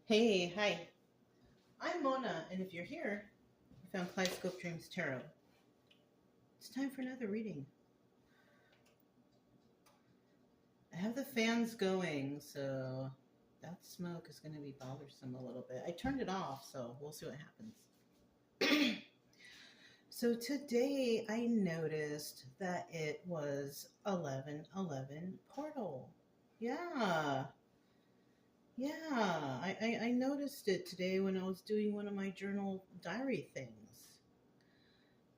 Hey, hi. I'm Mona, and if you're here, you found Kaleidoscope Dreams Tarot. It's time for another reading. I have the fans going, so that smoke is going to be bothersome a little bit. I turned it off, so we'll see what happens. So today I noticed that it was 11:11 portal. Yeah, yeah. I noticed it today when I was doing one of my journal diary things.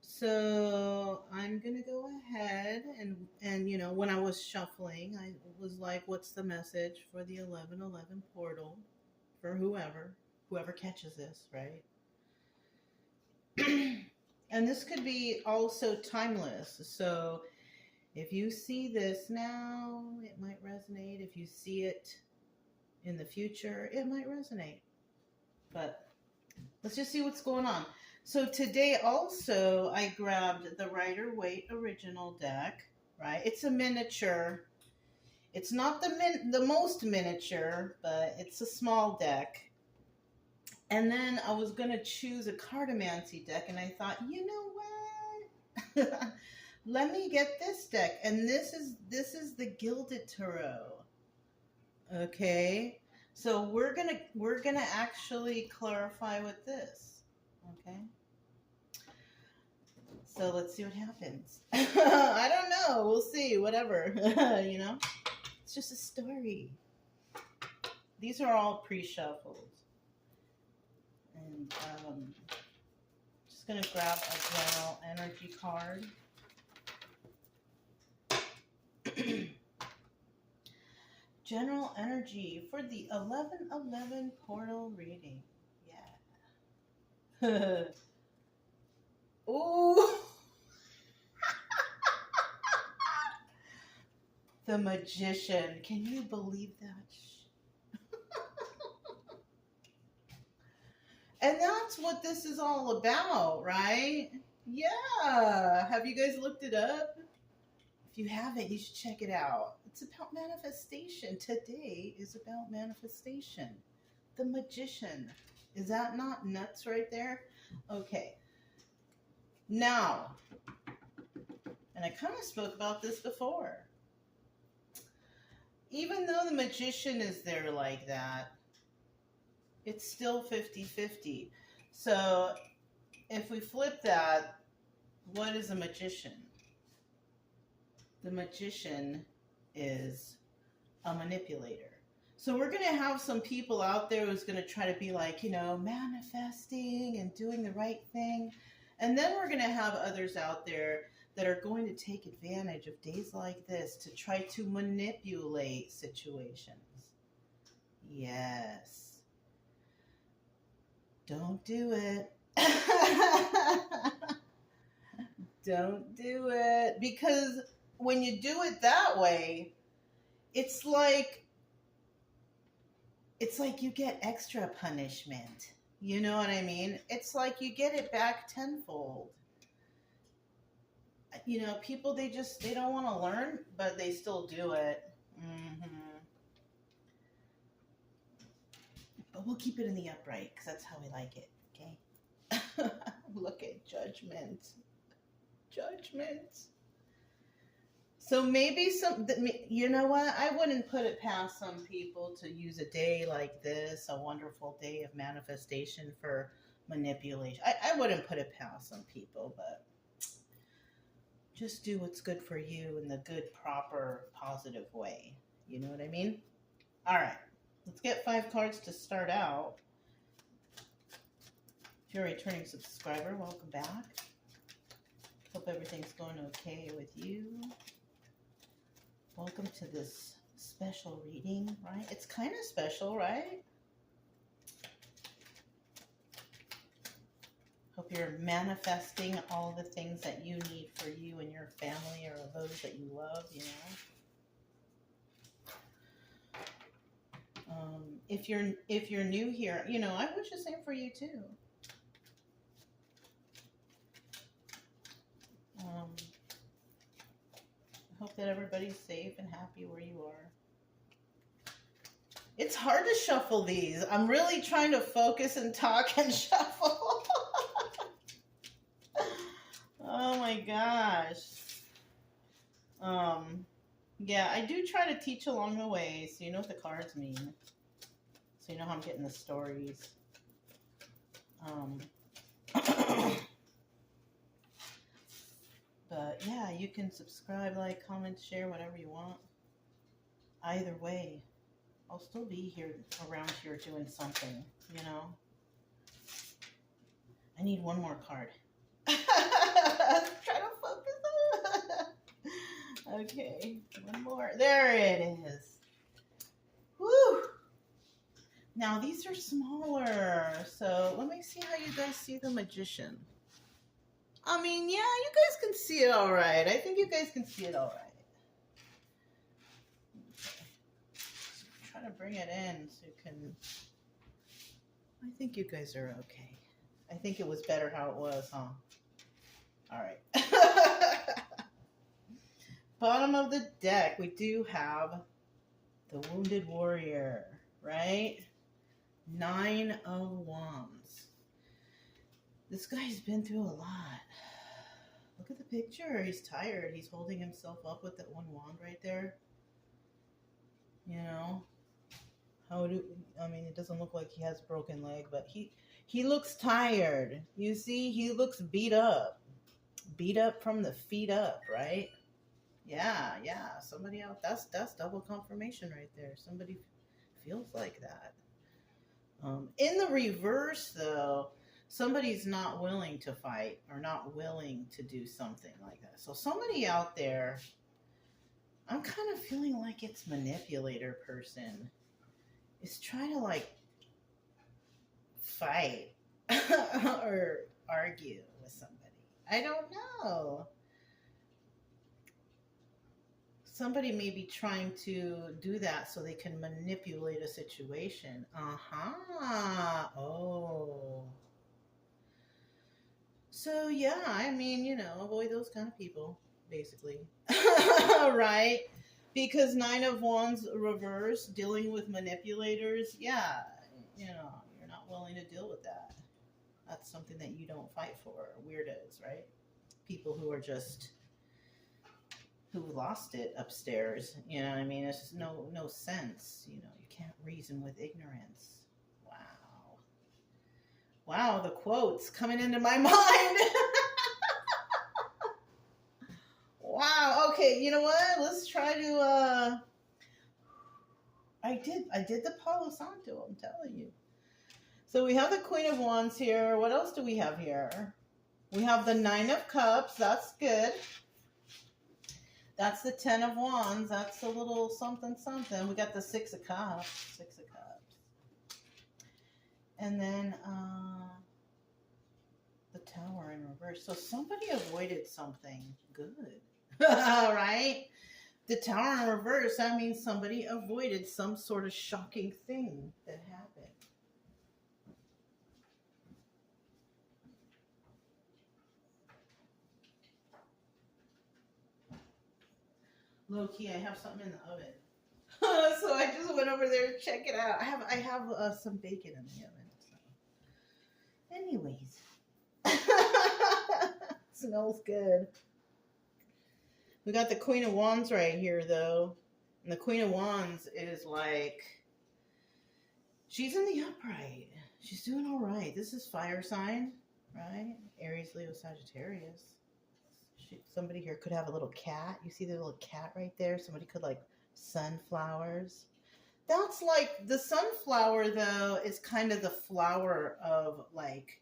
So I'm gonna go ahead and when I was shuffling, I was like, "What's the message for the 11:11 portal for whoever catches this, right?" And this could be also timeless. So if you see this now, it might resonate. If you see it in the future, it might resonate. But let's just see what's going on. So today also I grabbed the Rider Waite original deck, right? It's a miniature. It's not the most miniature, but it's a small deck. And then I was going to choose a cartomancy deck, and I thought, you know what? Let me get this deck. And this is the Gilded Tarot. Okay? So we're gonna actually clarify with this. Okay? So let's see what happens. I don't know. We'll see. Whatever. It's just a story. These are all pre-shuffled. And just going to grab a general energy card. General energy for the 11:11 portal reading. Yeah. Ooh. The Magician. Can you believe that? And that's what this is all about, right? Yeah. Have you guys looked it up? If you haven't, you should check it out. It's about manifestation. Today is about manifestation. The Magician. Is that not nuts right there? Okay. Now, and I kind of spoke about this before. Even though the Magician is there like that, it's still 50-50. So if we flip that, what is a magician? The Magician is a manipulator. So we're going to have some people out there who's going to try to be like, manifesting and doing the right thing. And then we're going to have others out there that are going to take advantage of days like this to try to manipulate situations. Yes. Don't do it. Don't do it. Because when you do it that way, it's like you get extra punishment. You know what I mean? It's like you get it back tenfold. People, they don't want to learn, but they still do it. But we'll keep it in the upright because that's how we like it, okay? Look at judgment. So maybe you know what? I wouldn't put it past some people to use a day like this, a wonderful day of manifestation for manipulation. I wouldn't put it past some people, but just do what's good for you in the good, proper, positive way. You know what I mean? All right. Let's get 5 cards to start out. If you're a returning subscriber, welcome back. Hope everything's going okay with you. Welcome to this special reading, right? It's kind of special, right? Hope you're manifesting all the things that you need for you and your family or those that you love, If you're new here, I wish the same for you too. I hope that everybody's safe and happy where you are. It's hard to shuffle these. I'm really trying to focus and talk and shuffle. Oh my gosh. Yeah, I do try to teach along the way, so you know what the cards mean. So you know how I'm getting the stories. But yeah, you can subscribe, like, comment, share, whatever you want. Either way, I'll still be here around here doing something, you know. I need one more card. Try to focus. Okay, one more. There it is. Woo! Now these are smaller, so let me see how you guys see the Magician. I mean, yeah, you guys can see it all right. I think you guys can see it all right. Okay. Try to bring it in so you can. I think you guys are okay. I think it was better how it was, huh? All right. Bottom of the deck, we do have the Wounded Warrior, right? 9 of Wands. This guy's been through a lot. Look at the picture. He's tired. He's holding himself up with that one wand right there. You know? I mean, it doesn't look like he has a broken leg, but he looks tired. You see, he looks beat up. Beat up from the feet up, right? Yeah. Somebody else. That's double confirmation right there. Somebody feels like that. In the reverse, though, somebody's not willing to fight or not willing to do something like that. So somebody out there, I'm kind of feeling like it's manipulator person is trying to like fight or argue with somebody. I don't know. Somebody may be trying to do that so they can manipulate a situation. Oh. So, yeah, I mean, you know, avoid those kind of people, basically. Right? Because 9 of Wands reverse, dealing with manipulators, yeah, you know, you're not willing to deal with that. That's something that you don't fight for. Weirdos, right? People who are just, who lost it upstairs, you know what I mean? It's just no sense, you know, you can't reason with ignorance. Wow, the quotes coming into my mind. Wow, okay, you know what? Let's try to, I did the Palo Santo, I'm telling you. So we have the Queen of Wands here. What else do we have here? We have the 9 of Cups. That's good. That's the 10 of Wands. That's a little something. We got the 6 of Cups. 6 of Cups. And then the Tower in reverse. So somebody avoided something good. All right? The Tower in reverse, that means somebody avoided some sort of shocking thing that happened. Low key, I have something in the oven. So I just went over there to check it out. I have some bacon in the oven. So. Anyways. Smells good. We got the Queen of Wands right here, though. And the Queen of Wands is like, she's in the upright. She's doing all right. This is fire sign, right? Aries, Leo, Sagittarius. Somebody here could have a little cat. You see the little cat right there? Somebody could like sunflowers. That's like, the sunflower, though, is kind of the flower of like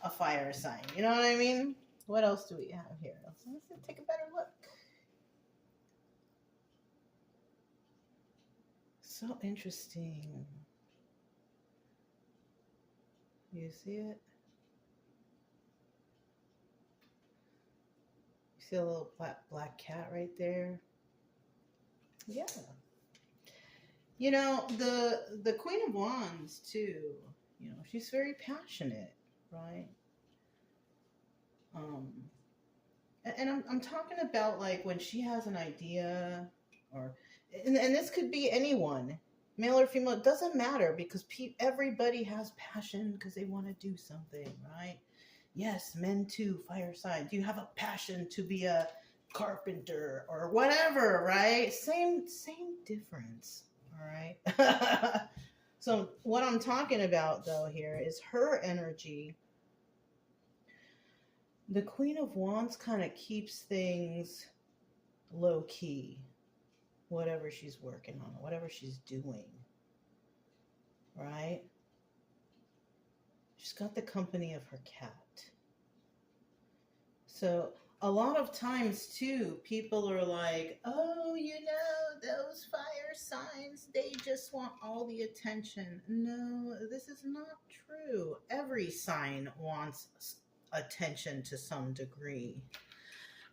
a fire sign. You know what I mean? What else do we have here? Let's take a better look. So interesting. You see it? You see a little black cat right there? Yeah. You know, the Queen of Wands, too, you know, she's very passionate, right? And I'm talking about like when she has an idea, or And this could be anyone, male or female, it doesn't matter, because everybody has passion because they want to do something, right? Yes, men too, fire sign. Do you have a passion to be a carpenter or whatever, right? Same difference, all right? So what I'm talking about though here is her energy. The Queen of Wands kind of keeps things low key, whatever she's working on, whatever she's doing, right? She's got the company of her cat. So a lot of times too, people are like, oh, those fire signs, they just want all the attention. No, this is not true. Every sign wants attention to some degree.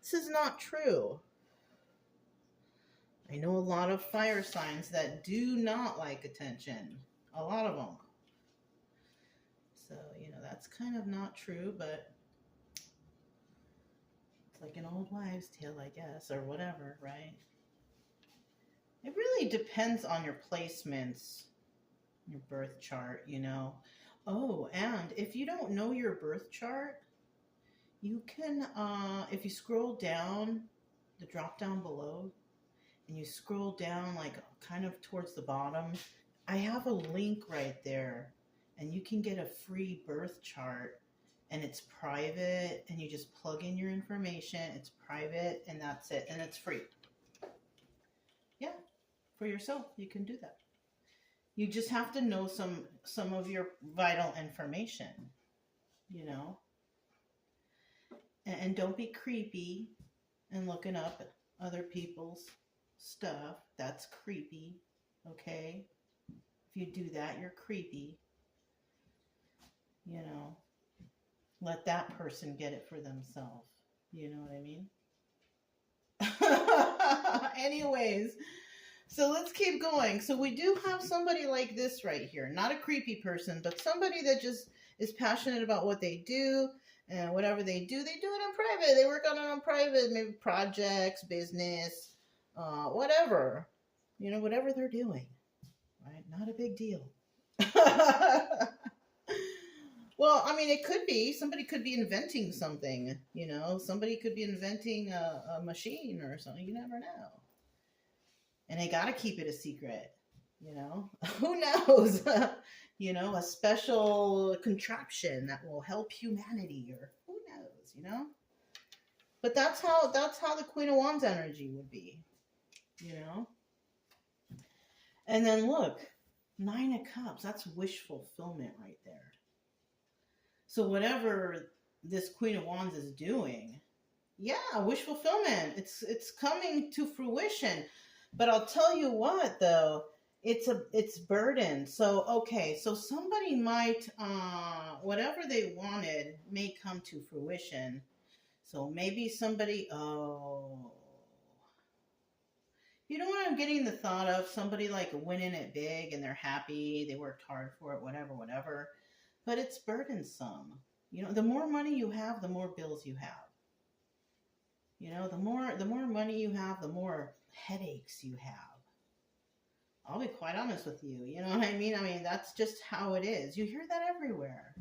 This is not true. I know a lot of fire signs that do not like attention. A lot of them. So, that's kind of not true, but it's like an old wives' tale, I guess, or whatever, right? It really depends on your placements, your birth chart, Oh, and if you don't know your birth chart, you can, if you scroll down, the drop down below, and you scroll down like kind of towards the bottom, I have a link right there, and you can get a free birth chart, and it's private, and you just plug in your information. It's private, and that's it, and it's free. Yeah, for yourself, you can do that. You just have to know some of your vital information, and don't be creepy and looking up other people's stuff. That's creepy, okay? If you do that, you're creepy. Let that person get it for themselves. You know what I mean? Anyways, so let's keep going. So we do have somebody like this right here. Not a creepy person, but somebody that just is passionate about what they do. And whatever they do it in private. They work on it in private, maybe projects, business, whatever. Whatever they're doing. Right? Not a big deal. Well, I mean, it could be. Somebody could be inventing something, Somebody could be inventing a machine or something. You never know. And they got to keep it a secret, Who knows? A special contraption that will help humanity, or who knows, But that's how the Queen of Wands energy would be, And then look, 9 of Cups, that's wish fulfillment right there. So whatever this Queen of Wands is doing, yeah, wish fulfillment. It's coming to fruition. But I'll tell you what, though, it's burden. So okay, so somebody might whatever they wanted may come to fruition. So maybe somebody, you know what I'm getting the thought of? Somebody like winning it big and they're happy, they worked hard for it, whatever. But it's burdensome. The more money you have, the more bills you have. The more money you have, the more headaches you have. I'll be quite honest with you. You know what I mean? I mean, that's just how it is. You hear that everywhere.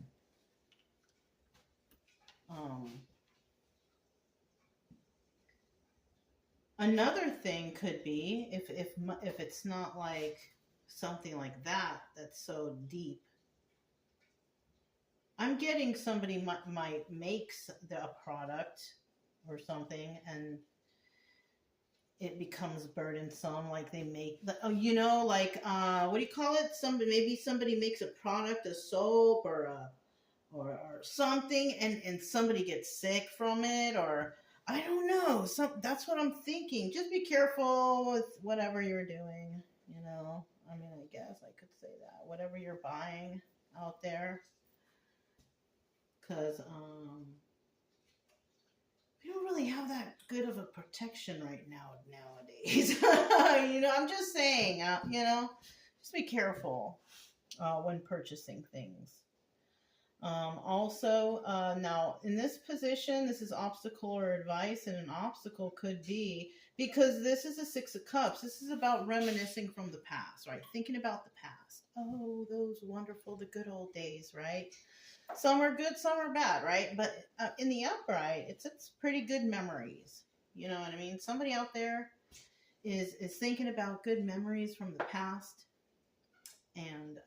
Another thing could be if it's not like something like that that's so deep. I'm getting somebody might makes a product or something, and it becomes burdensome. Like they make, what do you call it? Maybe somebody makes a product, a soap or something, and somebody gets sick from it, or I don't know. That's what I'm thinking. Just be careful with whatever you're doing. I mean, I guess I could say that. Whatever you're buying out there. Because we don't really have that good of a protection right nowadays. I'm just saying, just be careful when purchasing things. Also, now in this position, this is obstacle or advice, and an obstacle could be Because this is a Six of Cups. This is about reminiscing from the past, right? Thinking about the past. Oh, those wonderful, the good old days, right? Some are good, some are bad, right? But in the upright, it's pretty good memories. You know what I mean? Somebody out there is thinking about good memories from the past, and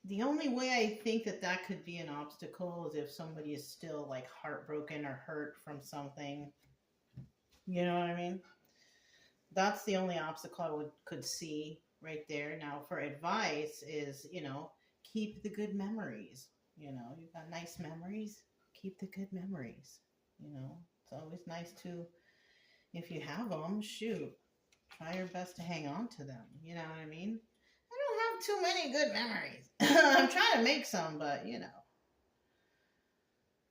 the only way I think that could be an obstacle is if somebody is still like heartbroken or hurt from something. You know what I mean? That's the only obstacle I could see right there. Now, for advice is, keep the good memories. You've got nice memories. Keep the good memories. It's always nice to, if you have them, shoot, try your best to hang on to them. You know what I mean? I don't have too many good memories. I'm trying to make some, but it's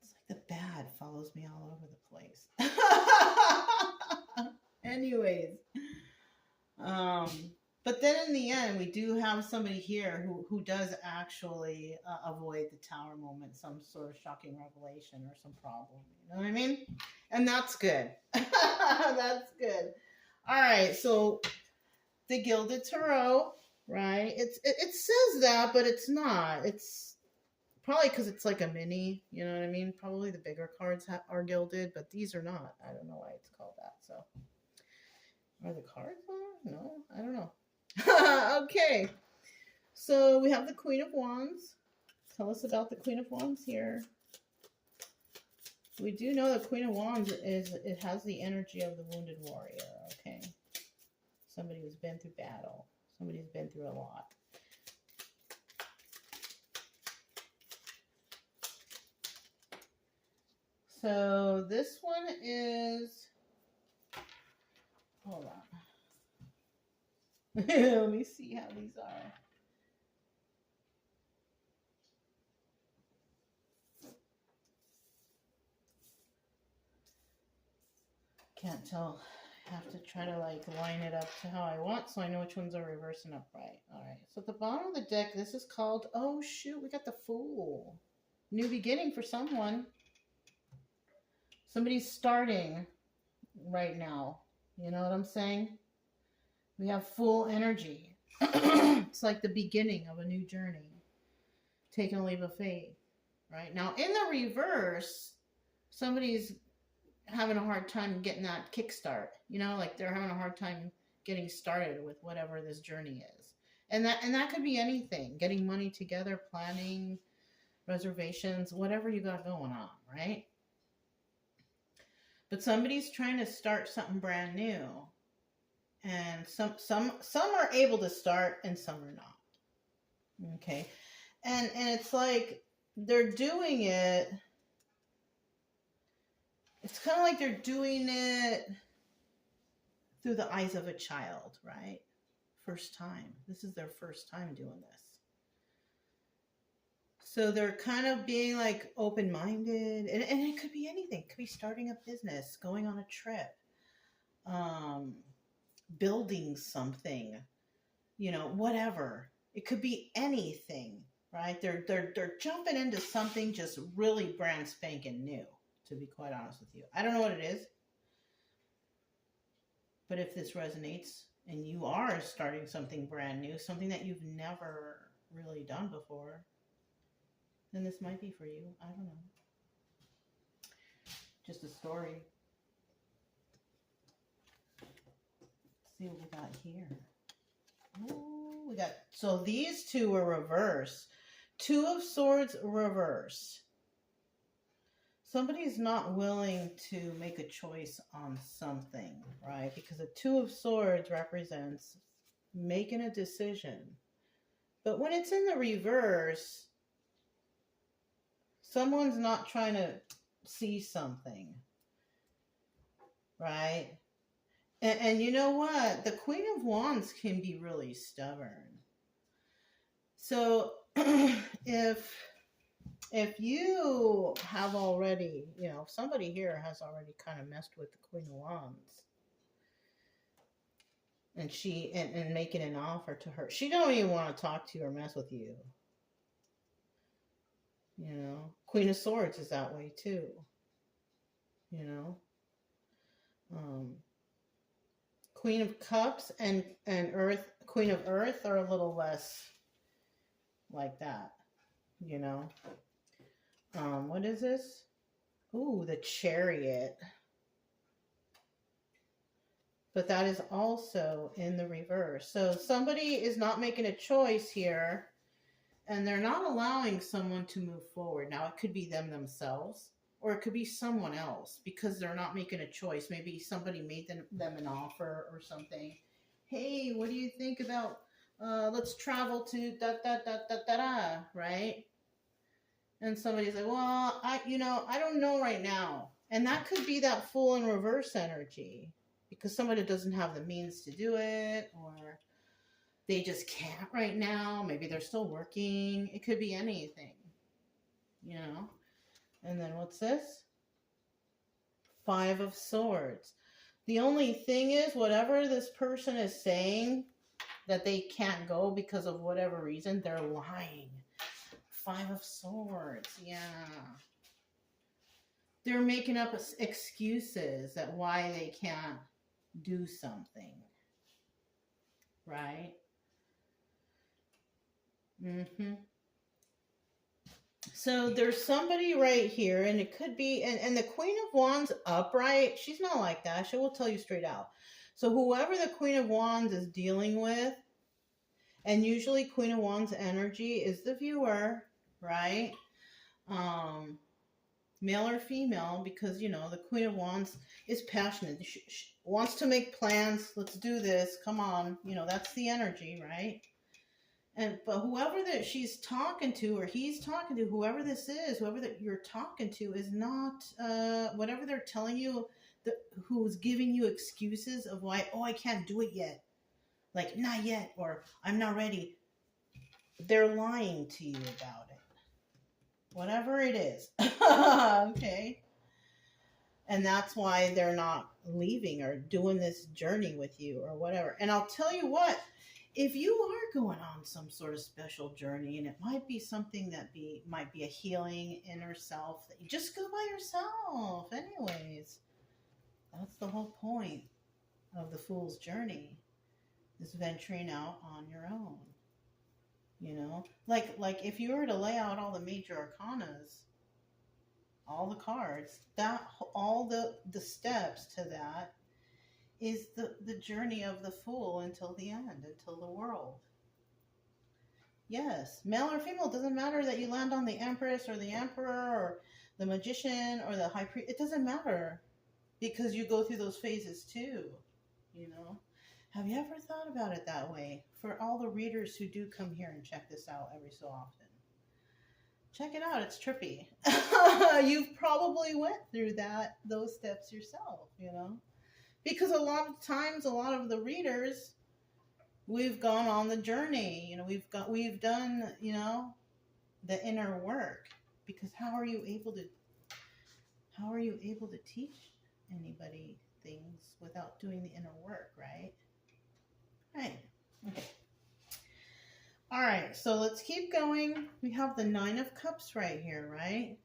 like the bad follows me all over the place. Anyways, but then in the end, we do have somebody here who does actually avoid the tower moment, some sort of shocking revelation or some problem. You know what I mean? And that's good. That's good. All right, so the Gilded Tarot, right? It says that, but it's not. It's probably because it's like a mini. You know what I mean? Probably the bigger cards are gilded, but these are not. I don't know why it's called that. So, are the cards on? No, I don't know. Okay, so we have the Queen of Wands. Tell us about the Queen of Wands here. We do know the Queen of Wands it has the energy of the wounded warrior. Okay, somebody who's been through battle. Somebody who's been through a lot. So this one is, hold on. Let me see how these are. Can't tell. I have to try to like line it up to how I want so I know which ones are reverse and upright. All right. So at the bottom of the deck, this is called, oh shoot, we got the Fool. New beginning for someone. Somebody's starting right now. You know what I'm saying? We have full energy. It's like the beginning of a new journey. Taking a leap of faith. Right? Now, in the reverse, somebody's having a hard time getting that kickstart. Like they're having a hard time getting started with whatever this journey is. And that could be anything. Getting money together, planning, reservations, whatever you got going on, right? But somebody's trying to start something brand new. And some are able to start and some are not. Okay. And it's like they're doing it. It's kind of like they're doing it through the eyes of a child, right? First time. This is their first time doing this. So they're kind of being like open-minded. And it could be anything. It could be starting a business, going on a trip, building something, whatever. It could be anything, right? They're jumping into something just really brand spanking new, to be quite honest with you. I don't know what it is, but if this resonates and you are starting something brand new, something that you've never really done before, then this might be for you. I don't know. Just a story. See what we got here. Oh, we got, so these two were reverse. Two of Swords reverse. Somebody's not willing to make a choice on something, right? Because the Two of Swords represents making a decision. But when it's in the reverse, someone's not trying to see something, right? And you know what? The Queen of Wands can be really stubborn. So if you have already, if somebody here has already kind of messed with the Queen of Wands, and making an offer to her, she don't even want to talk to you or mess with you. Queen of Swords is that way too. you know. Queen of Cups and Earth, Queen of Earth are a little less like that, you know. What is this? Ooh, the Chariot. But that is also in the reverse. So somebody is not making a choice here, and they're not allowing someone to move forward. Now, it could be them themselves, or it could be someone else, because they're not making a choice. Maybe somebody made them an offer or something. Hey, what do you think about, let's travel to da da da da da da, right? And somebody's like, well, I don't know right now. And that could be that Fool in reverse energy, because somebody doesn't have the means to do it, or they just can't right now. Maybe they're still working. It could be anything, you know. And then what's this? Five of Swords. The only thing is, whatever this person is saying that they can't go because of whatever reason, they're lying. Five of Swords, yeah. They're making up excuses that why they can't do something, right? So there's somebody right here, and it could be, and the Queen of Wands upright, she's not like that. She will tell you straight out. So whoever the Queen of Wands is dealing with, and usually Queen of Wands energy is the viewer, right? Male or female, because, you know, the Queen of Wands is passionate. She wants to make plans. Let's do this. Come on. You know, that's the energy, right? But whoever that she's talking to, or he's talking to, whoever this is, whoever that you're talking to is not, whatever they're telling you, who's giving you excuses of why, oh, I can't do it yet. Like, not yet, or I'm not ready. They're lying to you about it. Whatever it is. Okay. And that's why they're not leaving or doing this journey with you or whatever. And I'll tell you what, if you are going on some sort of special journey, and it might be something that might be a healing inner self, that you just go by yourself anyways. That's the whole point of the Fool's journey, is venturing out on your own. You know, like if you were to lay out all the major arcanas, all the cards, that all the steps to that is the journey of the Fool until the end, until the world. Yes, male or female, doesn't matter that you land on the Empress or the Emperor or the Magician or the High Priest. It doesn't matter, because you go through those phases too, you know. Have you ever thought about it that way? For all the readers who do come here and check this out every so often, check it out. It's trippy. You've probably went through those steps yourself, you know, because a lot of times, a lot of the readers, we've gone on the journey. You know, we've done, you know, the inner work. Because how are you able to teach anybody things without doing the inner work, right? Right. Okay. All right, so let's keep going. We have the Nine of Cups right here, right?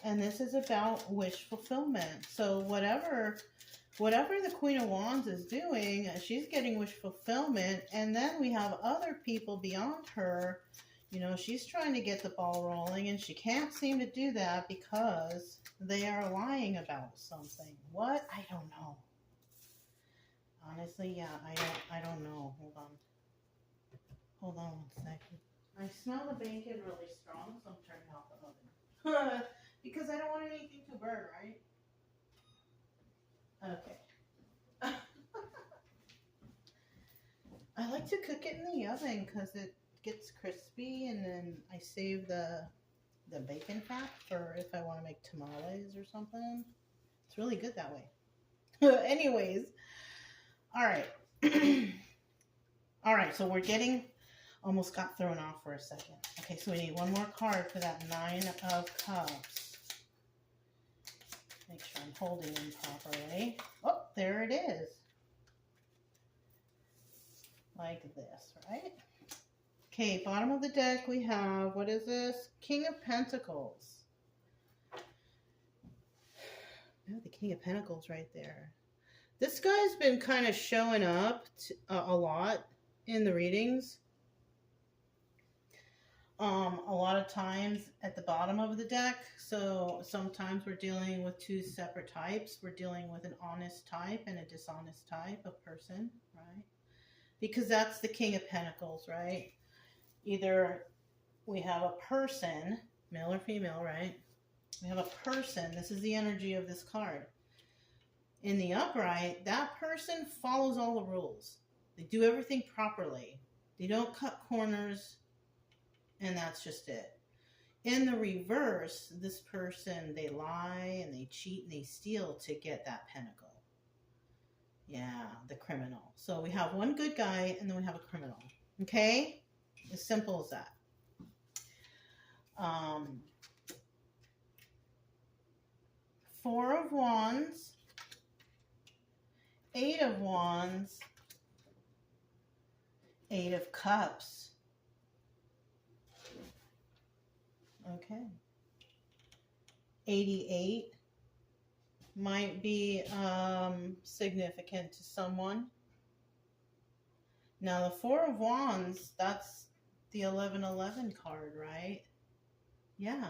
And this is about wish fulfillment. So whatever the Queen of Wands is doing, she's getting wish fulfillment. And then we have other people beyond her. You know, she's trying to get the ball rolling, and she can't seem to do that because they are lying about something. What? I don't know. Honestly, yeah, I don't know. Hold on 1 second. I smell the bacon really strong, so I'm turning off the oven. Because I don't want anything to burn, right? Okay. I like to cook it in the oven because it gets crispy, and then I save the bacon fat for if I want to make tamales or something. It's really good that way. Anyways. All right. All right, so we're almost got thrown off for a second. Okay, so we need one more card for that Nine of Cups. Make sure I'm holding them properly. Oh, there it is. Like this, right? Okay, bottom of the deck we have, what is this? King of Pentacles. Yeah, the King of Pentacles right there. This guy's been kind of showing up a lot in the readings. A lot of times at the bottom of the deck. So sometimes we're dealing with two separate types. We're dealing with an honest type and a dishonest type of person, right? Because that's the King of Pentacles, right? Either we have a person, male or female, right? We have a person. This is the energy of this card. In the upright, that person follows all the rules. They do everything properly. They don't cut corners. And that's just it. In the reverse, this person, they lie and they cheat and they steal to get that pentacle. Yeah, the criminal. So we have one good guy and then we have a criminal. Okay? As simple as that. Four of Wands, Eight of Wands, Eight of Cups. Okay. 88 might be significant to someone. Now the Four of Wands, that's the 1111 card, right? Yeah,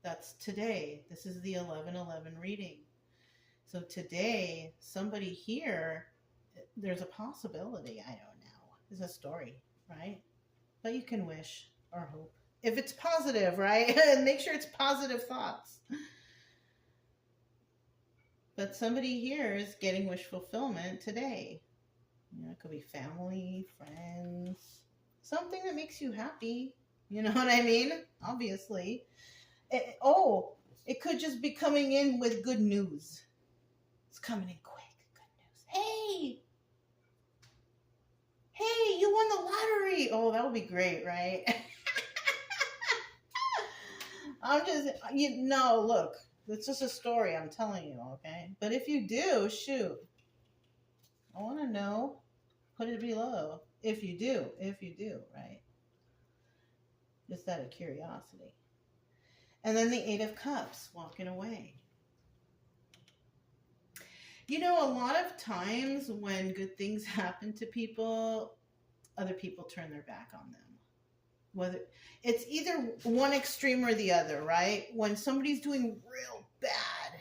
that's today. This is the 1111 reading. So today, somebody here, there's a possibility, I don't know. It's a story, right? But you can wish or hope. If it's positive, right? And make sure it's positive thoughts. But somebody here is getting wish fulfillment today. You know, it could be family, friends, something that makes you happy. You know what I mean? Obviously. It could just be coming in with good news. It's coming in quick. Good news. Hey, you won the lottery. Oh, that would be great, right? Look, it's just a story I'm telling you, okay? But if you do, shoot. I want to know. Put it below. If you do, right? Just out of curiosity. And then the Eight of Cups, walking away. You know, a lot of times when good things happen to people, other people turn their back on them. Whether it's either one extreme or the other, right? When somebody's doing real bad,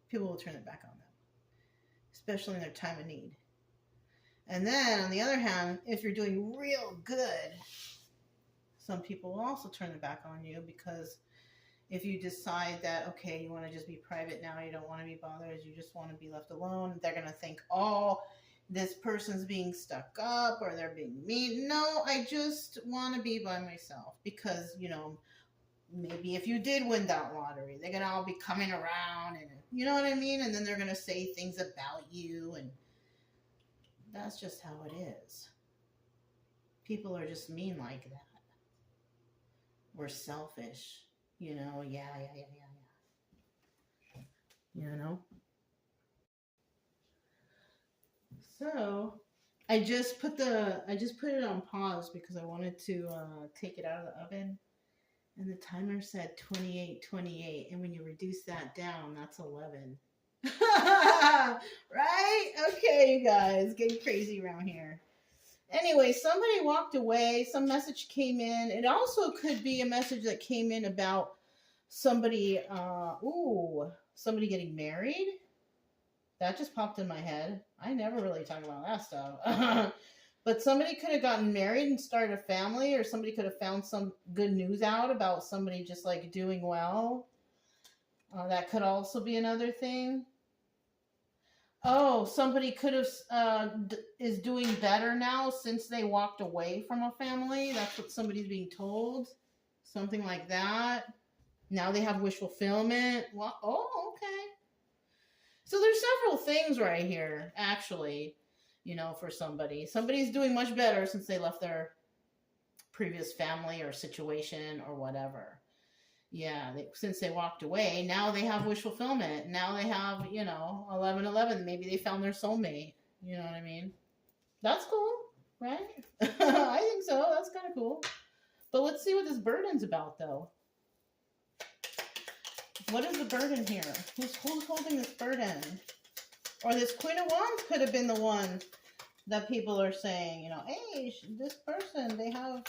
people will turn their back on them, especially in their time of need. And then, on the other hand, if you're doing real good, some people will also turn their back on you, because if you decide that, okay, you want to just be private now, you don't want to be bothered, you just want to be left alone, they're going to think, oh, this person's being stuck up or they're being mean. No, I just want to be by myself, because, you know, maybe if you did win that lottery, they're going to all be coming around and, you know what I mean? And then they're going to say things about you, and that's just how it is. People are just mean like that. We're selfish, you know? Yeah. You know? So I just put it on pause because I wanted to take it out of the oven, and the timer said 28, and when you reduce that down, that's 11. Right? Okay, you guys, getting crazy around here. Anyway, somebody walked away, some message came in. It also could be a message that came in about somebody somebody getting married. That just popped in my head. I never really talk about that stuff. But somebody could have gotten married and started a family, or somebody could have found some good news out about somebody just like doing well. That could also be another thing. Oh, somebody could have is doing better now since they walked away from a family. That's what somebody's being told. Something like that. Now they have wish fulfillment. Well, oh, okay. So there's several things right here, actually, you know, for somebody. Somebody's doing much better since they left their previous family or situation or whatever. Yeah, since they walked away, now they have wish fulfillment. Now they have, you know, 1111. Maybe they found their soulmate. You know what I mean? That's cool, right? I think so. That's kind of cool. But let's see what this burden's about, though. What is the burden here? Who's holding this burden? Or this Queen of Wands could have been the one that people are saying, you know, hey, this person, they have a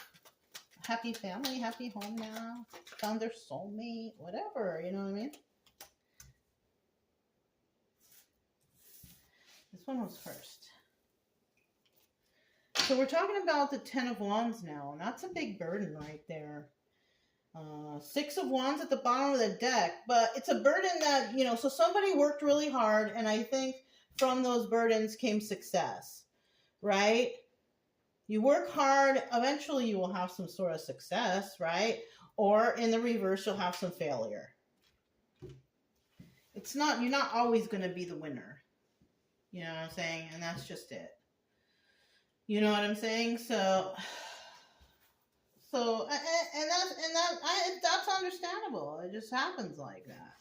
happy family, happy home now, found their soulmate, whatever, you know what I mean? This one was first. So we're talking about the 10 of Wands now, and that's a big burden right there. 6 of Wands at the bottom of the deck, but it's a burden that, you know, so somebody worked really hard, and I think from those burdens came success, right? You work hard, eventually you will have some sort of success, right? Or in the reverse, you'll have some failure. It's not, you're not always going to be the winner. You know what I'm saying? And that's just it. You know what I'm saying? So that's understandable. It just happens like that.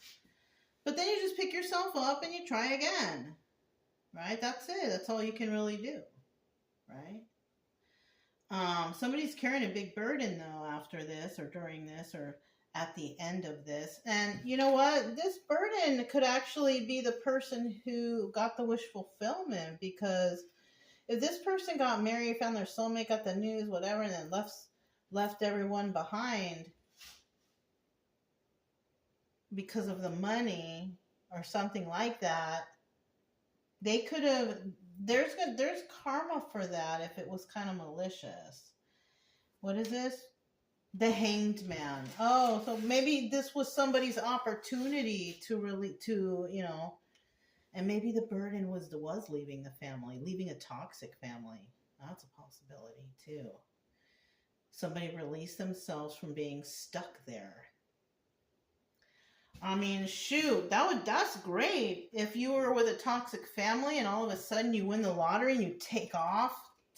But then you just pick yourself up and you try again. Right? That's it. That's all you can really do. Right? Somebody's carrying a big burden though after this or during this or at the end of this. And you know what? This burden could actually be the person who got the wish fulfillment, because if this person got married, found their soulmate, got the news, whatever, and then left everyone behind because of the money or something like that, they could have, there's karma for that if it was kind of malicious. What is this? The Hanged Man. Oh, so maybe this was somebody's opportunity to you know, and maybe the burden was leaving the family, leaving a toxic family. That's a possibility too. Somebody released themselves from being stuck there. I mean, shoot, that's great. If you were with a toxic family and all of a sudden you win the lottery and you take off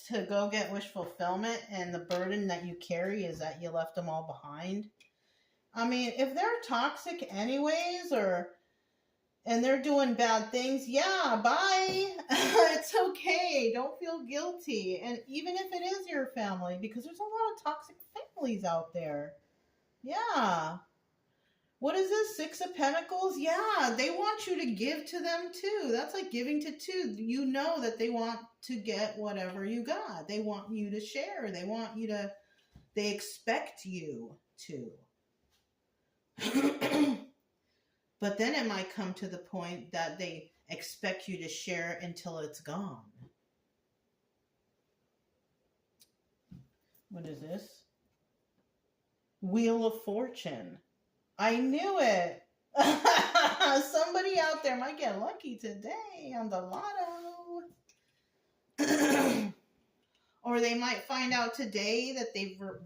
to go get wish fulfillment, and the burden that you carry is that you left them all behind. I mean, if they're toxic anyways, and they're doing bad things, yeah, bye. It's okay. Don't feel guilty. And even if it is your family, because there's a lot of toxic families out there. Yeah. What is this? 6 of Pentacles? Yeah, they want you to give to them too. That's like giving to two. You know that they want to get whatever you got. They want you to share. They expect you to. But then it might come to the point that they expect you to share until it's gone. What is this? Wheel of Fortune. I knew it. Somebody out there might get lucky today on the lotto. Or they might find out today that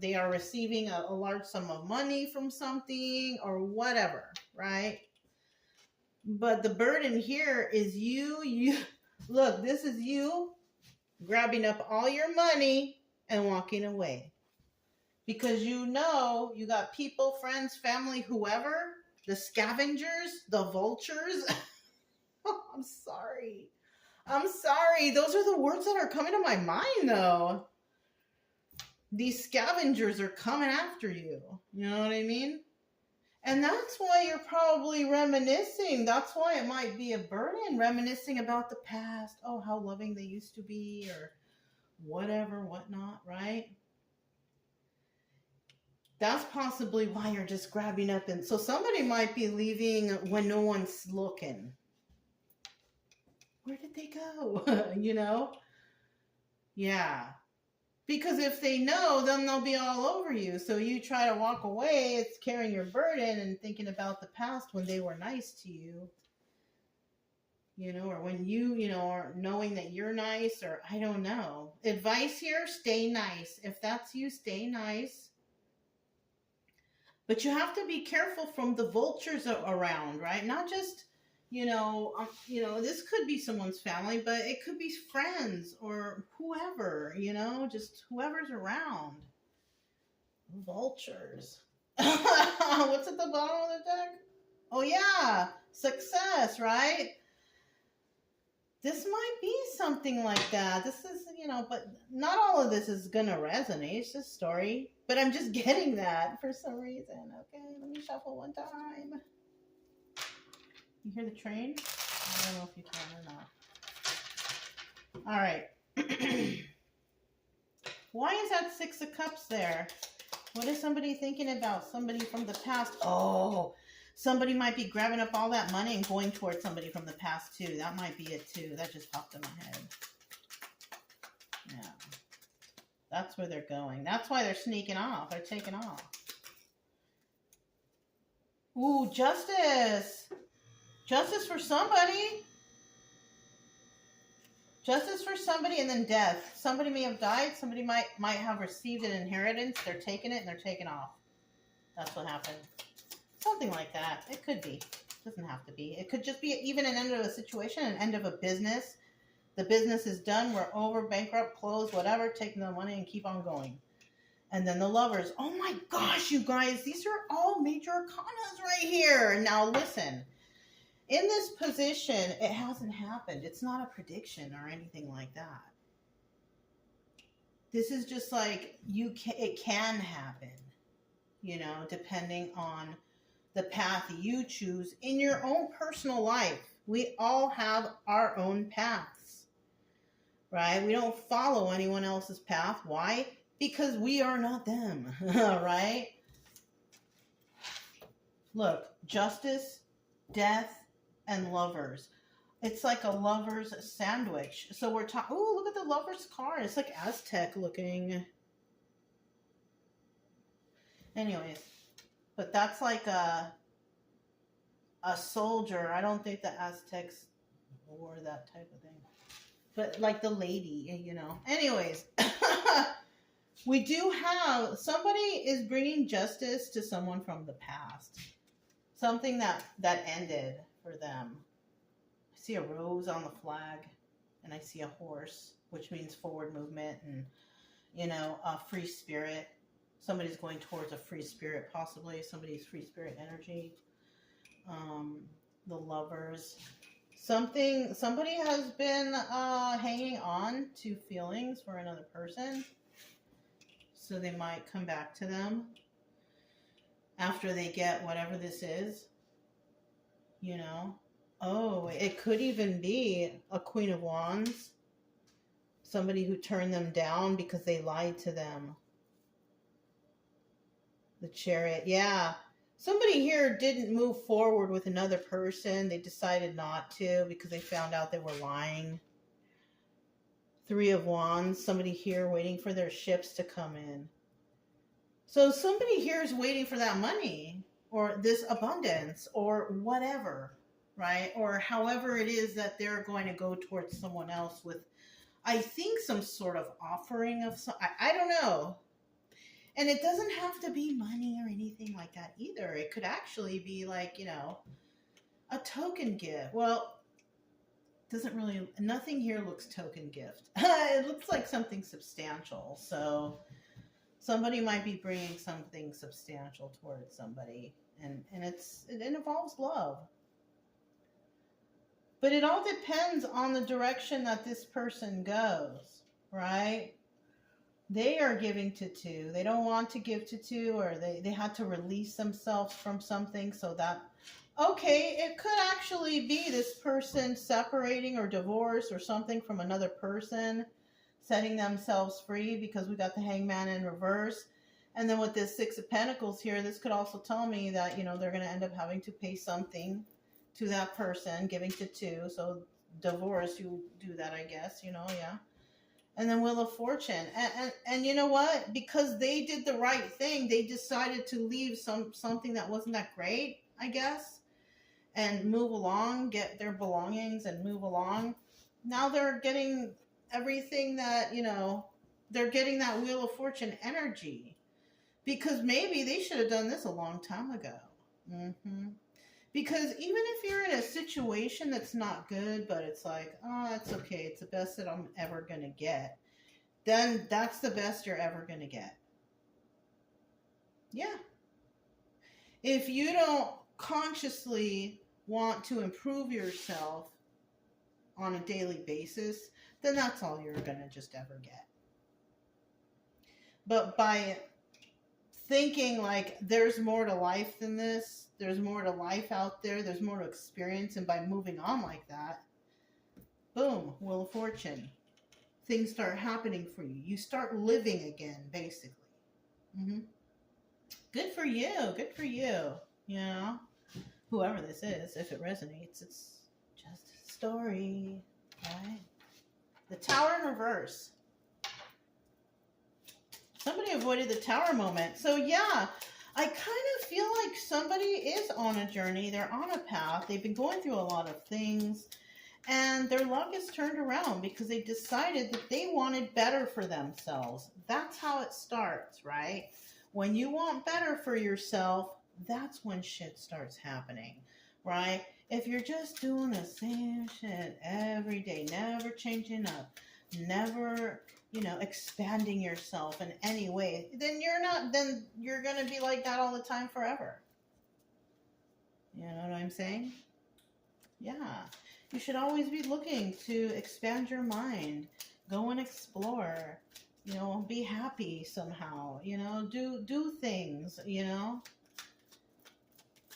they are receiving a large sum of money from something or whatever, right? But the burden here is you look, this is you grabbing up all your money and walking away. Because you know you got people, friends, family, whoever, the scavengers, the vultures. Oh, I'm sorry. Those are the words that are coming to my mind, though. These scavengers are coming after you. You know what I mean? And that's why you're probably reminiscing. That's why it might be a burden, reminiscing about the past. Oh, how loving they used to be, or whatever, whatnot, right? That's possibly why you're just grabbing up. And so somebody might be leaving when no one's looking. Where did they go? You know? Yeah. Because if they know, then they'll be all over you. So you try to walk away, it's carrying your burden and thinking about the past when they were nice to you. You know, or when you know, are knowing that you're nice, or I don't know. Advice here, stay nice. If that's you, stay nice. But you have to be careful from the vultures around, right? Not just, this could be someone's family, but it could be friends or whoever, just whoever's around. Vultures. What's at the bottom of the deck? Oh, yeah. Success, right? This might be something like that. This is, but not all of this is going to resonate. It's just a story. But I'm just getting that for some reason. Okay, let me shuffle one time. You hear the train? I don't know if you can or not. All right. Why is that Six of Cups there? What is somebody thinking about? Somebody from the past. Oh, somebody might be grabbing up all that money and going towards somebody from the past too. That might be it too. That just popped in my head. Yeah. That's where they're going. That's why they're sneaking off. They're taking off. Ooh, justice. Justice for somebody. Justice for somebody, and then death. Somebody may have died. Somebody might have received an inheritance. They're taking it and they're taking off. That's what happened. Something like that. It could be. It doesn't have to be. It could just be even an end of a situation, an end of a business. The business is done. We're over, bankrupt, closed, whatever. Taking the money and keep on going. And then the lovers. Oh my gosh, you guys. These are all major arcanas right here. Now listen. In this position, it hasn't happened. It's not a prediction or anything like that. This is just like it can happen, you know, depending on the path you choose in your own personal life. We all have our own paths, right? We don't follow anyone else's path. Why? Because we are not them, right? Look, justice, death, and lovers. It's like a lover's sandwich. So we're talking. Oh, look at the lover's card. It's like Aztec looking. Anyways, but that's like a soldier. I don't think the Aztecs wore that type of thing. But like the lady, you know. Anyways, we do have somebody is bringing justice to someone from the past. Something that ended for them. I see a rose on the flag, and I see a horse, which means forward movement and, you know, a free spirit. Somebody's going towards a free spirit, possibly. Somebody's free spirit energy. The lovers. Somebody has been hanging on to feelings for another person, so they might come back to them after they get whatever this is. You know, oh, it could even be a Queen of Wands. Somebody who turned them down because they lied to them. The Chariot, yeah. Somebody here didn't move forward with another person. They decided not to because they found out they were lying. Three of Wands, somebody here waiting for their ships to come in. So somebody here is waiting for that money, or this abundance, or whatever, right? Or however it is that they're going to go towards someone else with, I think, some sort of offering of some, I don't know. And it doesn't have to be money or anything like that either. It could actually be like, you know, a token gift. Well, doesn't really, nothing here looks token gift. It looks like something substantial. So somebody might be bringing something substantial towards somebody. And it involves love. But it all depends on the direction that this person goes, right? They are giving to two. They don't want to give to two, or they had to release themselves from something. So that, okay, it could actually be this person separating or divorce or something from another person, setting themselves free, because we got the Hangman in reverse. And then with this Six of Pentacles here, this could also tell me that, you know, they're going to end up having to pay something to that person, giving to two. So divorce, you do that, I guess, you know, yeah. And then Wheel of Fortune. And you know what? Because they did the right thing, they decided to leave something that wasn't that great, I guess, and move along, get their belongings and move along. Now they're getting everything that, you know, they're getting that Wheel of Fortune energy. Because maybe they should have done this a long time ago. Because even if you're in a situation that's not good, but it's like, oh, it's okay, it's the best that I'm ever going to get, then that's the best you're ever going to get. Yeah. If you don't consciously want to improve yourself on a daily basis, then that's all you're going to just ever get. But by thinking like there's more to life than this. There's more to life out there. There's more to experience. And by moving on like that, boom, Wheel of Fortune. Things start happening for you. You start living again, basically. Mm-hmm. Good for you. Good for you. You know, whoever this is, if it resonates, it's just a story, right? The Tower in reverse. Somebody avoided the tower moment. So yeah, I kind of feel like somebody is on a journey. They're on a path. They've been going through a lot of things. And their luck is turned around because they decided that they wanted better for themselves. That's how it starts, right? When you want better for yourself, that's when shit starts happening, right? If you're just doing the same shit every day, never changing up, never, expanding yourself in any way, then you're going to be like that all the time forever. You know what I'm saying? Yeah. You should always be looking to expand your mind, go and explore, be happy somehow, do things, I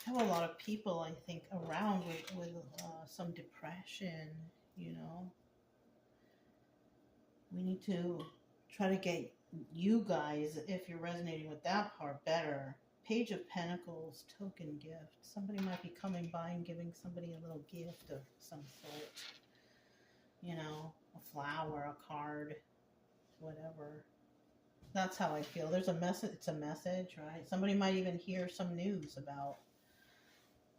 have a lot of people, I think, around with some depression, We need to try to get you guys, if you're resonating with that part, better. Page of Pentacles, token gift. Somebody might be coming by and giving somebody a little gift of some sort. A flower, a card, whatever. That's how I feel. There's a message. It's a message, right? Somebody might even hear some news about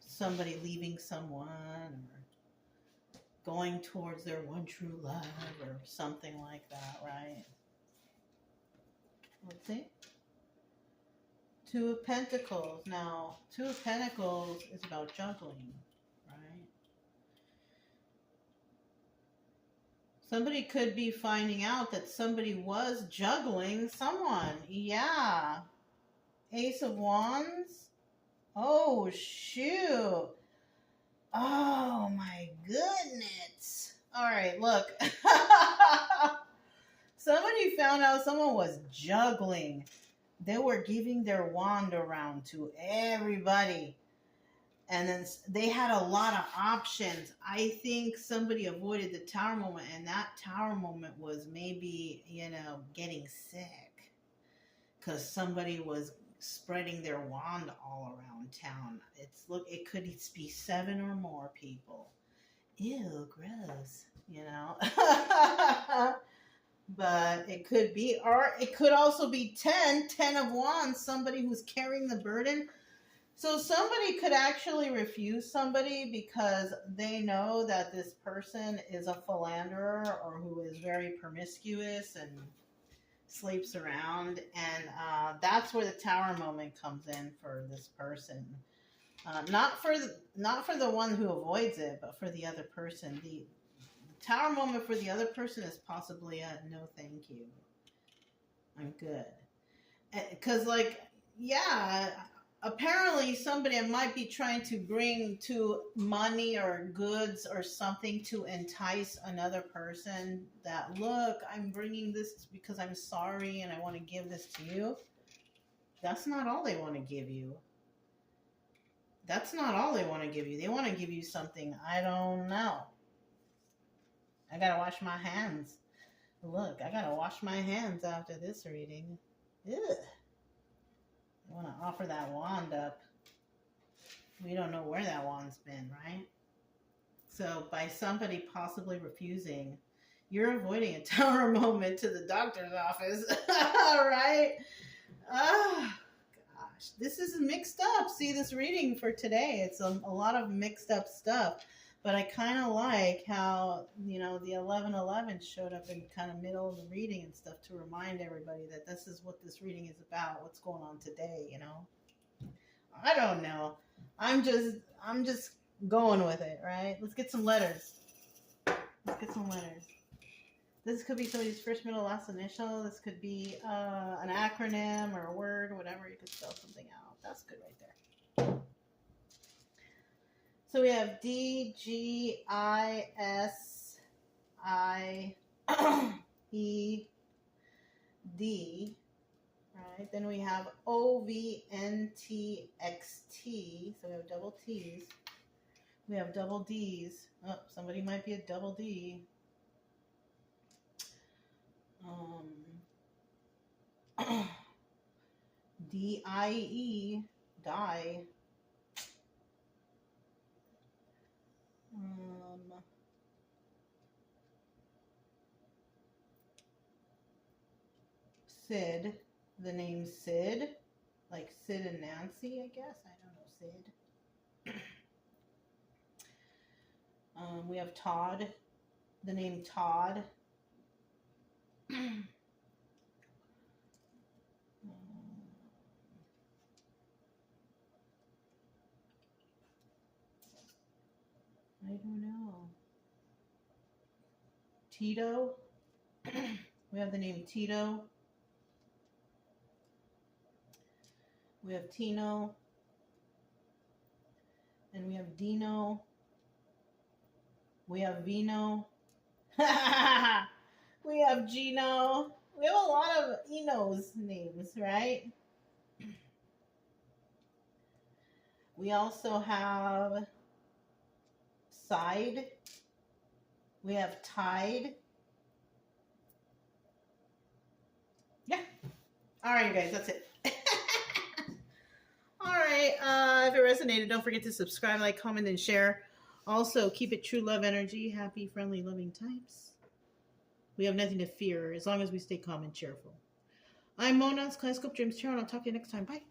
somebody leaving someone or going towards their one true love or something like that, right? Let's see. Two of Pentacles. Now, Two of Pentacles is about juggling, right? Somebody could be finding out that somebody was juggling someone. Yeah. Ace of Wands. Oh, shoot. Oh, my goodness. All right, look. Somebody found out someone was juggling. They were giving their wand around to everybody. And then they had a lot of options. I think somebody avoided the tower moment. And that tower moment was maybe, getting sick. Because somebody was spreading their wand all around town. It could be 7 or more people. Ew, gross. But it could be, or it could also be 10 of wands, somebody who's carrying the burden. So somebody could actually refuse somebody because they know that this person is a philanderer or who is very promiscuous and sleeps around. And that's where the tower moment comes in for this person. Not for the one who avoids it, but for the other person. The tower moment for the other person is possibly a no thank you. I'm good. Because, apparently somebody might be trying to bring to money or goods or something to entice another person that, look, I'm bringing this because I'm sorry and I want to give this to you. That's not all they want to give you. That's not all they want to give you. They want to give you something, I don't know. I gotta wash my hands. Look, I gotta wash my hands after this reading. Ugh. I want to offer that wand up. We don't know where that wand's been, right? So by somebody possibly refusing, you're avoiding a tower moment to the doctor's office, right? Oh, gosh. This is mixed up. See, this reading for today, it's a lot of mixed up stuff. But I kind of like how, the 1111 showed up in kind of middle of the reading and stuff to remind everybody that this is what this reading is about, what's going on today, I don't know. I'm just going with it, right? Let's get some letters. This could be somebody's first, middle, last initial. This could be an acronym or a word, whatever. You could spell something out. That's good right there. So we have D, G, I, S, I, E, D, right? right, then we have OVNTXT. So we have double T's. We have double D's. Oh, somebody might be a double D. DIE, die. Sid, the name Sid, like Sid and Nancy, I guess. I don't know, Sid. We have Todd, the name Todd. I don't know. Tito. We have the name Tito. We have Tino. And we have Dino. We have Vino. We have Gino. We have a lot of Enos names, right? We also have Side. We have Tide. Yeah. All right, you guys, that's it. All right. If it resonated, don't forget to subscribe, like, comment, and share. Also, keep it true love energy. Happy, friendly, loving times. We have nothing to fear as long as we stay calm and cheerful. I'm Mona, Kaleidoscope Dreams Tarot, and I'll talk to you next time. Bye.